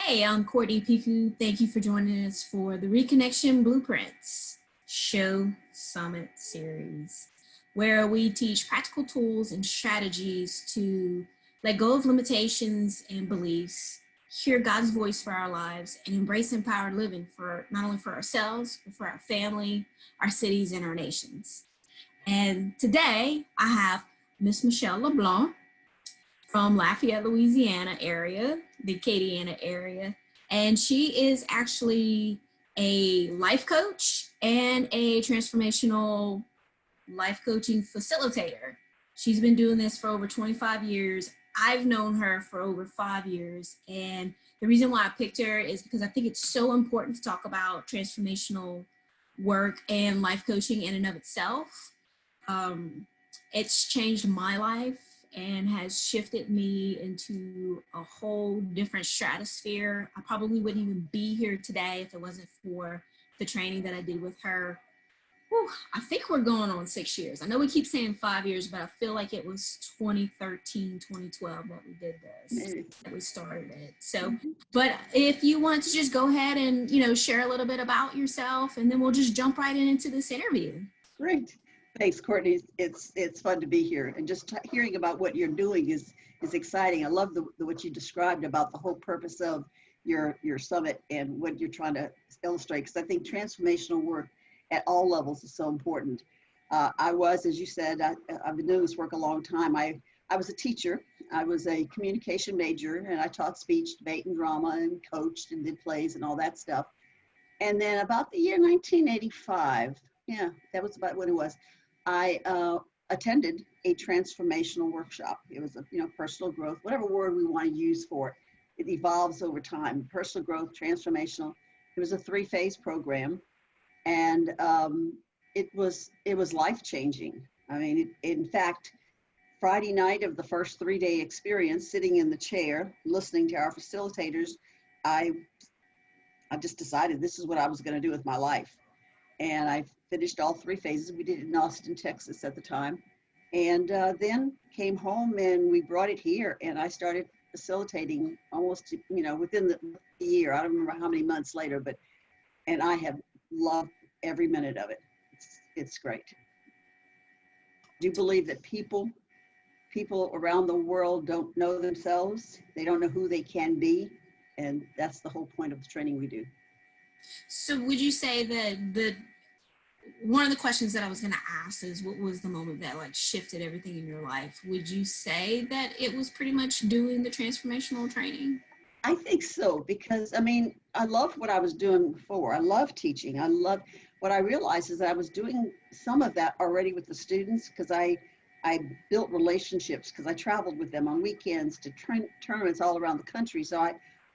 Hey, I'm Courtney Picou. Thank you for joining us for the Reconnection Blueprints Show Summit Series, where we teach practical tools and strategies to let go of limitations and beliefs, hear God's voice for our lives, and embrace empowered living for not only for ourselves, but for our family, our cities, and our nations. And today I have Miss Michelle Leblanc from Lafayette, Louisiana area, the Acadiana area. And she is actually a life coach and a transformational life coaching facilitator. She's been doing this for over 25 years. I've known her for over 5 years. And the reason why I picked her is because I think it's so important to talk about transformational work and life coaching in and of itself. It's changed my life and has shifted me into a whole different stratosphere. I probably wouldn't even be here today if it wasn't for the training that I did with her. Whew, I think we're going on 6 years. I know we keep saying 5 years, but I feel like it was 2013, 2012 that we did this, that we started it. So, but if you want to just go ahead and, share a little bit about yourself, and then we'll just jump right into this interview. Great. Thanks, Courtney. It's fun to be here, and just hearing about what you're doing is exciting. I love what you described about the whole purpose of your summit and what you're trying to illustrate, because I think transformational work at all levels is so important. As you said, I've been doing this work a long time. I was a teacher. I was a communication major, and I taught speech, debate, and drama, and coached and did plays and all that stuff. And then about the year 1985, yeah, that was about when it was, I attended a transformational workshop. It was a personal growth, whatever word we want to use for it. It evolves over time. Personal growth, transformational. It was a 3-phase program, and it was life-changing. I mean, in fact, Friday night of the first 3-day experience, sitting in the chair, listening to our facilitators, I just decided this is what I was going to do with my life. And I finished all 3 phases. We did it in Austin, Texas at the time. And then came home and we brought it here, and I started facilitating almost, within the year. I don't remember how many months later, and I have loved every minute of it. It's great. Do you believe that people around the world don't know themselves? They don't know who they can be. And that's the whole point of the training we do. So would you say that one of the questions that I was going to ask is, what was the moment that shifted everything in your life? Would you say that it was pretty much doing the transformational training? I think so, because I loved what I was doing before. I love teaching. What I realized is that I was doing some of that already with the students, because I built relationships, because I traveled with them on weekends to tournaments all around the country. So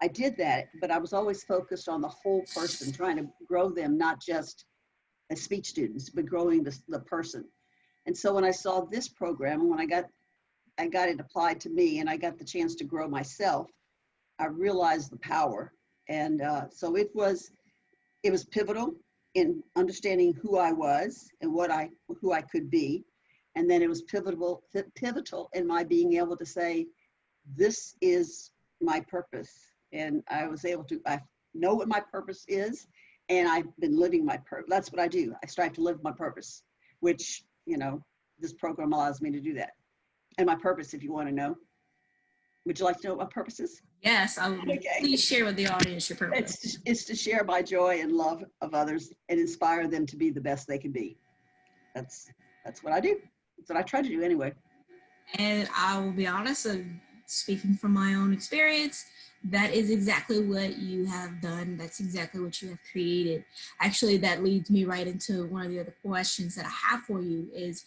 I did that, but I was always focused on the whole person, trying to grow them, not just as speech students, but growing the person. And so when I saw this program, when I got it applied to me, and I got the chance to grow myself, I realized the power. And so it was pivotal in understanding who I was and who I could be. And then it was pivotal in my being able to say, this is my purpose. And I was able to, I know what my purpose is, and I've been living my purpose. That's what I do. I strive to live my purpose, which, this program allows me to do that. And my purpose, if you want to know. Would you like to know what my purpose is? Yes, I would. Okay. Please share with the audience your purpose. It's to share my joy and love of others and inspire them to be the best they can be. That's what I do. That's what I try to do anyway. And I will be honest, speaking from my own experience, that is exactly what you have done. That's exactly what you have created. Actually, that leads me right into one of the other questions that I have for you is,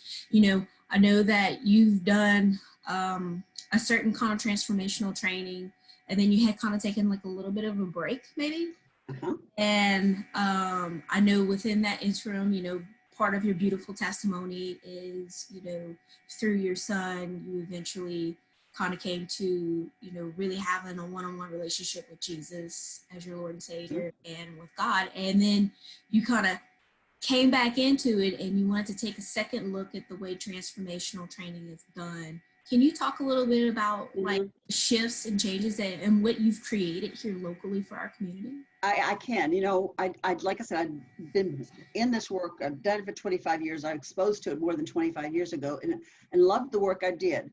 I know that you've done a certain kind of transformational training, and then you had kind of taken a little bit of a break maybe. Uh-huh. And I know within that interim, part of your beautiful testimony is, through your son, you eventually kind of came to, really having a one-on-one relationship with Jesus as your Lord and Savior and with God. And then you kind of came back into it and you wanted to take a second look at the way transformational training is done Can you talk a little bit about like Mhm. shifts and changes and what you've created here locally for our community? I can, you know, like I said, I've been in this work. I've done it for 25 years. I was exposed to it more than 25 years ago, and loved the work I did.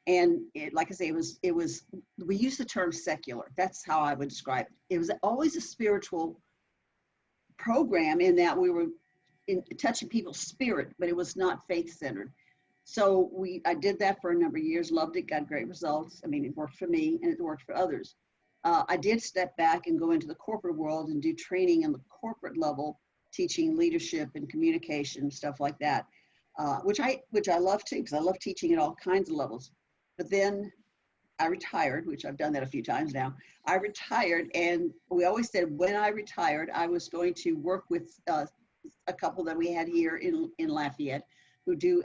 And like I say, we use the term secular. That's how I would describe it. It was always a spiritual program in that we were touching people's spirit, but it was not faith centered. So I did that for a number of years, loved it, got great results. I mean, it worked for me and it worked for others. I did step back and go into the corporate world and do training on the corporate level, teaching leadership and communication, stuff like that, which I love too, because I love teaching at all kinds of levels. But then I retired, which I've done that a few times now. I retired, and we always said when I retired, I was going to work with a couple that we had here in Lafayette who do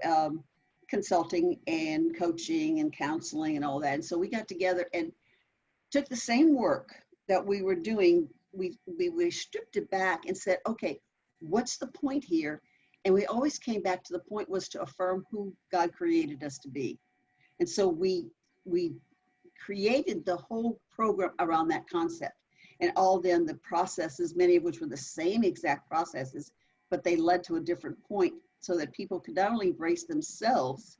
consulting and coaching and counseling and all that. And so we got together and took the same work that we were doing. We stripped it back and said, okay, what's the point here? And we always came back to the point was to affirm who God created us to be. And so we created the whole program around that concept, and all then the processes, many of which were the same exact processes, but they led to a different point so that people could not only embrace themselves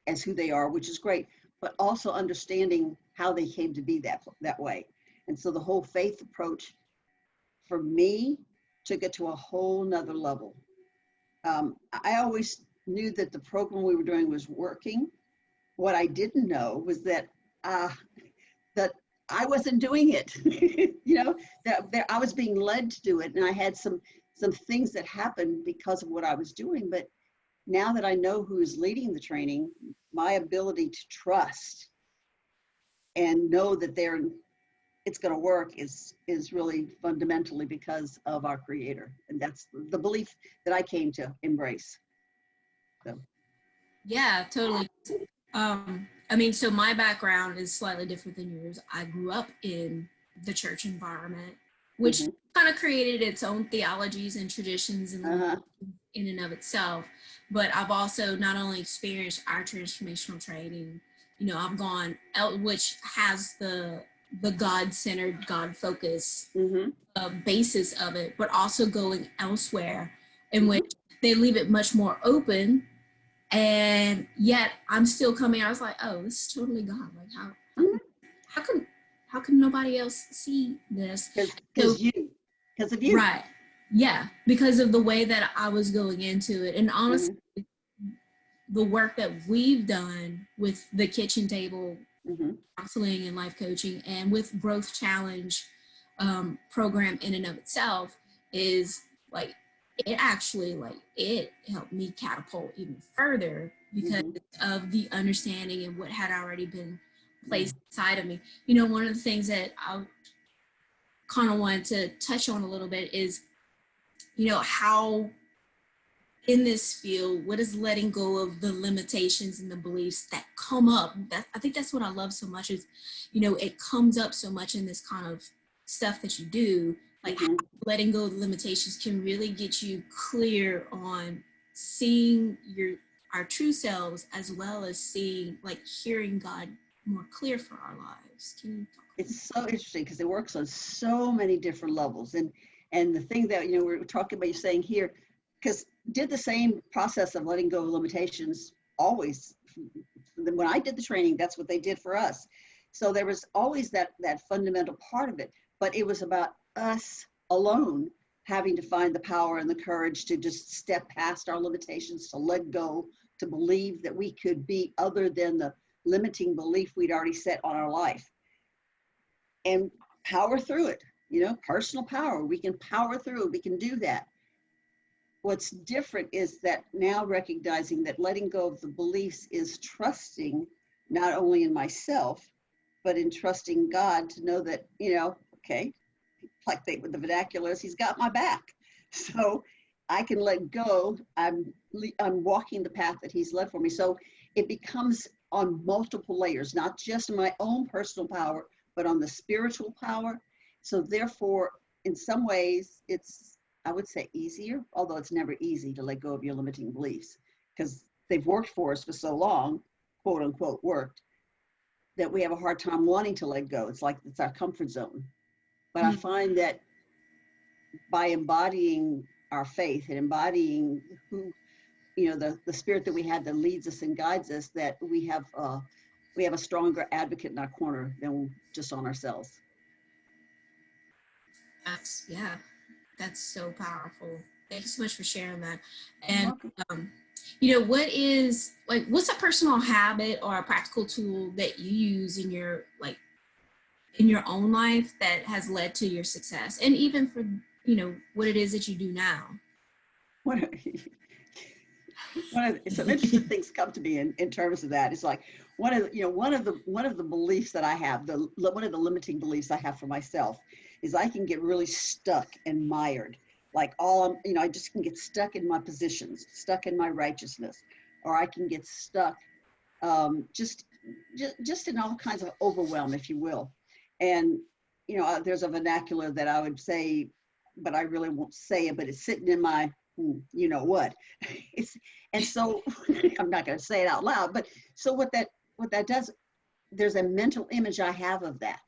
as who they are, which is great, but also understanding how they came to be that way. And so the whole faith approach for me took it to a whole nother level. I always knew that the program we were doing was working. What I didn't know was that that I wasn't doing it. You know, that I was being led to do it, and I had some things that happened because of what I was doing. But now that I know who is leading the training, my ability to trust and know that it's going to work is really fundamentally because of our Creator, and that's the belief that I came to embrace. So. Yeah, totally. I mean, so my background is slightly different than yours. I grew up in the church environment, which kind of created its own theologies and traditions in and of itself. But I've also not only experienced our transformational training, you know, I've gone out, which has the God-centered, God-focused basis of it, but also going elsewhere in which they leave it much more open. And yet I'm still coming. I was like, oh, this is totally God. Like how can nobody else see this? Because of you. Right. Yeah. Because of the way that I was going into it. And honestly, the work that we've done with the kitchen table counseling and life coaching and with Growth Challenge program in and of itself is like, it actually it helped me catapult even further because of the understanding and what had already been placed inside of me. You know, one of the things that I kind of wanted to touch on a little bit is, you know, how in this field, what is letting go of the limitations and the beliefs that come up? I think that's what I love so much is, you know, it comes up so much in this kind of stuff that you do. Like letting go of the limitations can really get you clear on seeing our true selves, as well as seeing, like, hearing God more clear for our lives. Can you talk? It's so interesting because it works on so many different levels. And the thing that, you know, we're talking about, you're saying here, because did the same process of letting go of limitations always. When I did the training, that's what they did for us. So there was always that fundamental part of it, but it was about us alone having to find the power and the courage to just step past our limitations, to let go, to believe that we could be other than the limiting belief we'd already set on our life, and power through it. You know, personal power, we can power through it, we can do that. What's different is that now recognizing that letting go of the beliefs is trusting not only in myself, but in trusting God to know that, you know, okay, like with the vernaculars, he's got my back. So I can let go. I'm walking the path that he's led for me. So it becomes on multiple layers, not just my own personal power, but on the spiritual power. So therefore, in some ways, it's, I would say, easier, although it's never easy to let go of your limiting beliefs because they've worked for us for so long. quote unquote worked, that we have a hard time wanting to let go. It's like it's our comfort zone. But I find that by embodying our faith and embodying who, the spirit that we have that leads us and guides us, that we have a stronger advocate in our corner than just on ourselves. Yeah, that's so powerful. Thank you so much for sharing that. And what's a personal habit or a practical tool that you use in your own life that has led to your success, and even for what it is that you do now? Some interesting things come to me in terms of that. It's like one of the beliefs that I have, one of the limiting beliefs I have for myself is I can get really stuck and mired. Like I just can get stuck in my positions, stuck in my righteousness, or I can get stuck just in all kinds of overwhelm, if you will. And there's a vernacular that I would say, but I really won't say it, but it's sitting in my what. And so I'm not going to say it out loud, but so what that does, there's a mental image I have of that,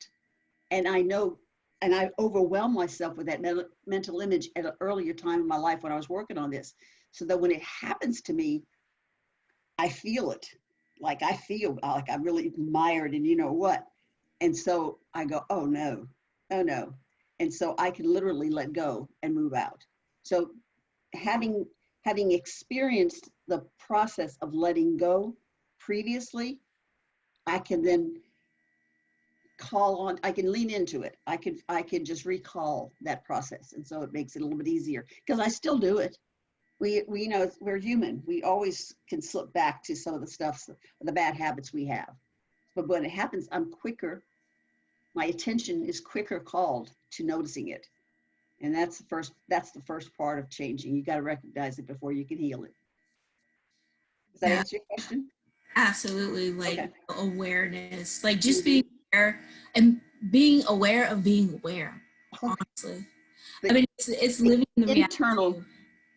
and I know, and I overwhelm myself with that mental image at an earlier time in my life when I was working on this, so that when it happens to me, I feel it. Like I feel like I'm really mired in what. And so I go, oh no. And so I can literally let go and move out. So having experienced the process of letting go previously, I can then I can lean into it. I can just recall that process. And so it makes it a little bit easier, because I still do it. We we're human. We always can slip back to some of the bad habits we have. But when it happens, I'm quicker. My attention is quicker called to noticing it. And that's the first part of changing. You got to recognize it before you can heal it. Does that answer your question? Absolutely. Okay. Awareness, like just being aware and being aware of being aware, honestly. It's living in the reality.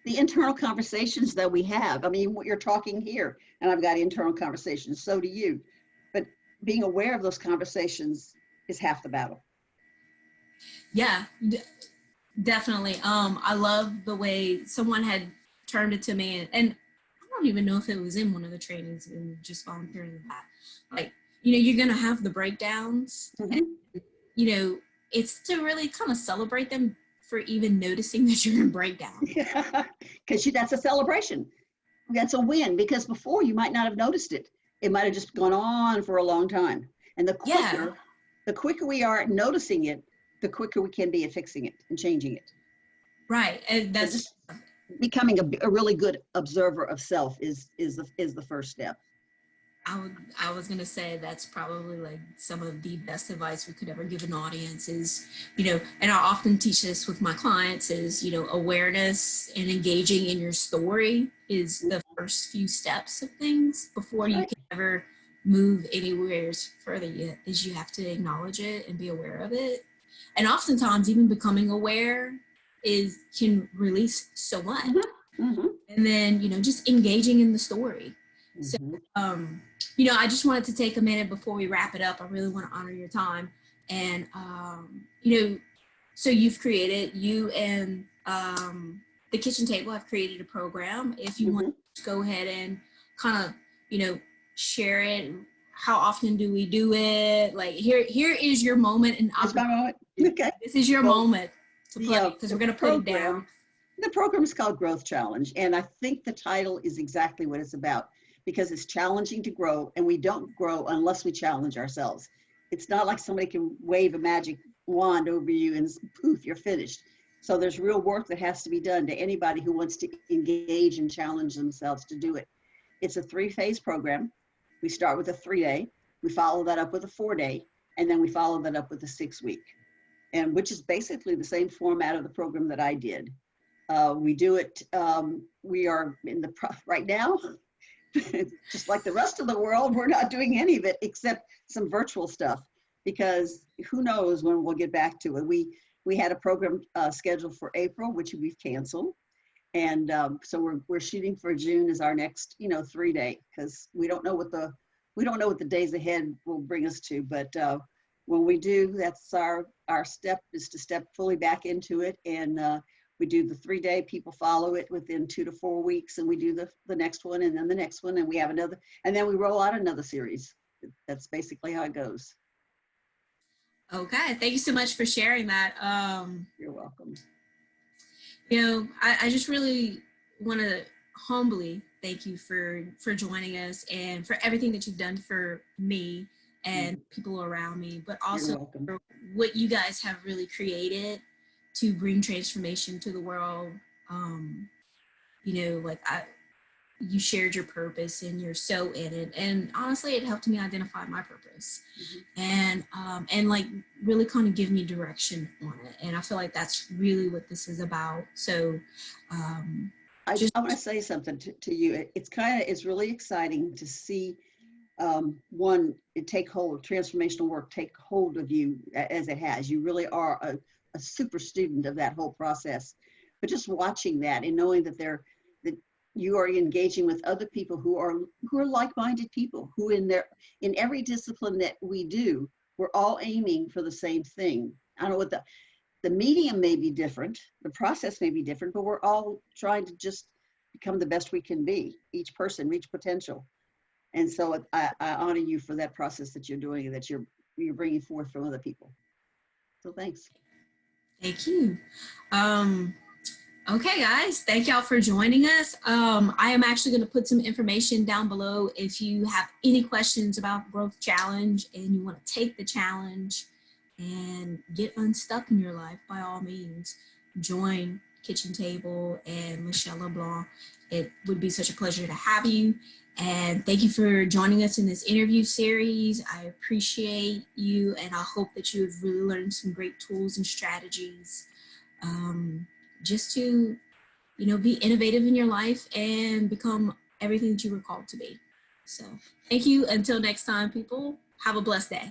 The internal conversations that we have. I mean, you're talking here, and I've got internal conversations, so do you. But being aware of those conversations is half the battle. Yeah, definitely. I love the way someone had turned it to me, and I don't even know if it was in one of the trainings and just volunteering that. Like, you're gonna have the breakdowns, and it's to really kind of celebrate them for even noticing that you're in breakdown. Yeah, because that's a celebration. That's a win, because before you might not have noticed it. It might have just gone on for a long time. And the quicker we are at noticing it, the quicker we can be at fixing it and changing it. Right. And that's just becoming a really good observer of self is the first step. I was going to say that's probably like some of the best advice we could ever give an audience is, and I often teach this with my clients is, awareness and engaging in your story is the first few steps of things before you can ever move anywhere further yet, is you have to acknowledge it and be aware of it. And oftentimes even becoming aware can release so much. Mm-hmm. And then, just engaging in the story. Mm-hmm. So, I just wanted to take a minute before we wrap it up. I really want to honor your time. And, so you and the kitchen table have created a program. If you want to go ahead and kind of, share it. How often do we do it? Like here is your moment. And my moment. Okay. This is your moment to play, because we're going to put it down. The program is called Growth Challenge. And I think the title is exactly what it's about, because it's challenging to grow, and we don't grow unless we challenge ourselves. It's not like somebody can wave a magic wand over you and poof, you're finished. So there's real work that has to be done to anybody who wants to engage and challenge themselves to do it. It's a 3-phase program. We start with a 3-day, we follow that up with a 4-day, and then we follow that up with a 6-week, and which is basically the same format of the program that I did. We do it, we are in right now, just like the rest of the world, we're not doing any of it except some virtual stuff, because who knows when we'll get back to it. We had a program scheduled for April, which we've canceled. And so we're shooting for June as our next, 3-day, because we don't know what the we don't know what the days ahead will bring us to, but when we do, that's our step, is to step fully back into it. And we do the 3-day, people follow it within 2 to 4 weeks, and we do the next one, and then the next one, and we have another, and then we roll out another series. That's basically how it goes. Okay, thank you so much for sharing that. You're welcome. You know, I just really want to humbly thank you for joining us and for everything that you've done for me and people around me, but also for what you guys have really created to bring transformation to the world. You know, like you shared your purpose and you're so in it, and honestly it helped me identify my purpose and like really kind of give me direction on it, and I feel like that's really what this is about. So I want to say something to you. It's really exciting to see one, it take hold, transformational work take hold of you as it has. You really are a super student of that whole process. But just watching that and knowing that you are engaging with other people who are like-minded people, who in every discipline that we do, we're all aiming for the same thing. I don't know what the medium may be different, the process may be different, but we're all trying to just become the best we can be, each person reach potential. And so I honor you for that process that you're doing and that you're bringing forth from other people. So thanks. Thank you. Okay, guys, thank y'all for joining us. I am actually going to put some information down below if you have any questions about Growth Challenge and you want to take the challenge and get unstuck in your life. By all means, join Kitchen Table and Michelle Leblanc. It would be such a pleasure to have you. And thank you for joining us in this interview series. I appreciate you, and I hope that you have really learned some great tools and strategies just to, you know, be innovative in your life and become everything that you were called to be. So thank you. Until next time, people, have a blessed day.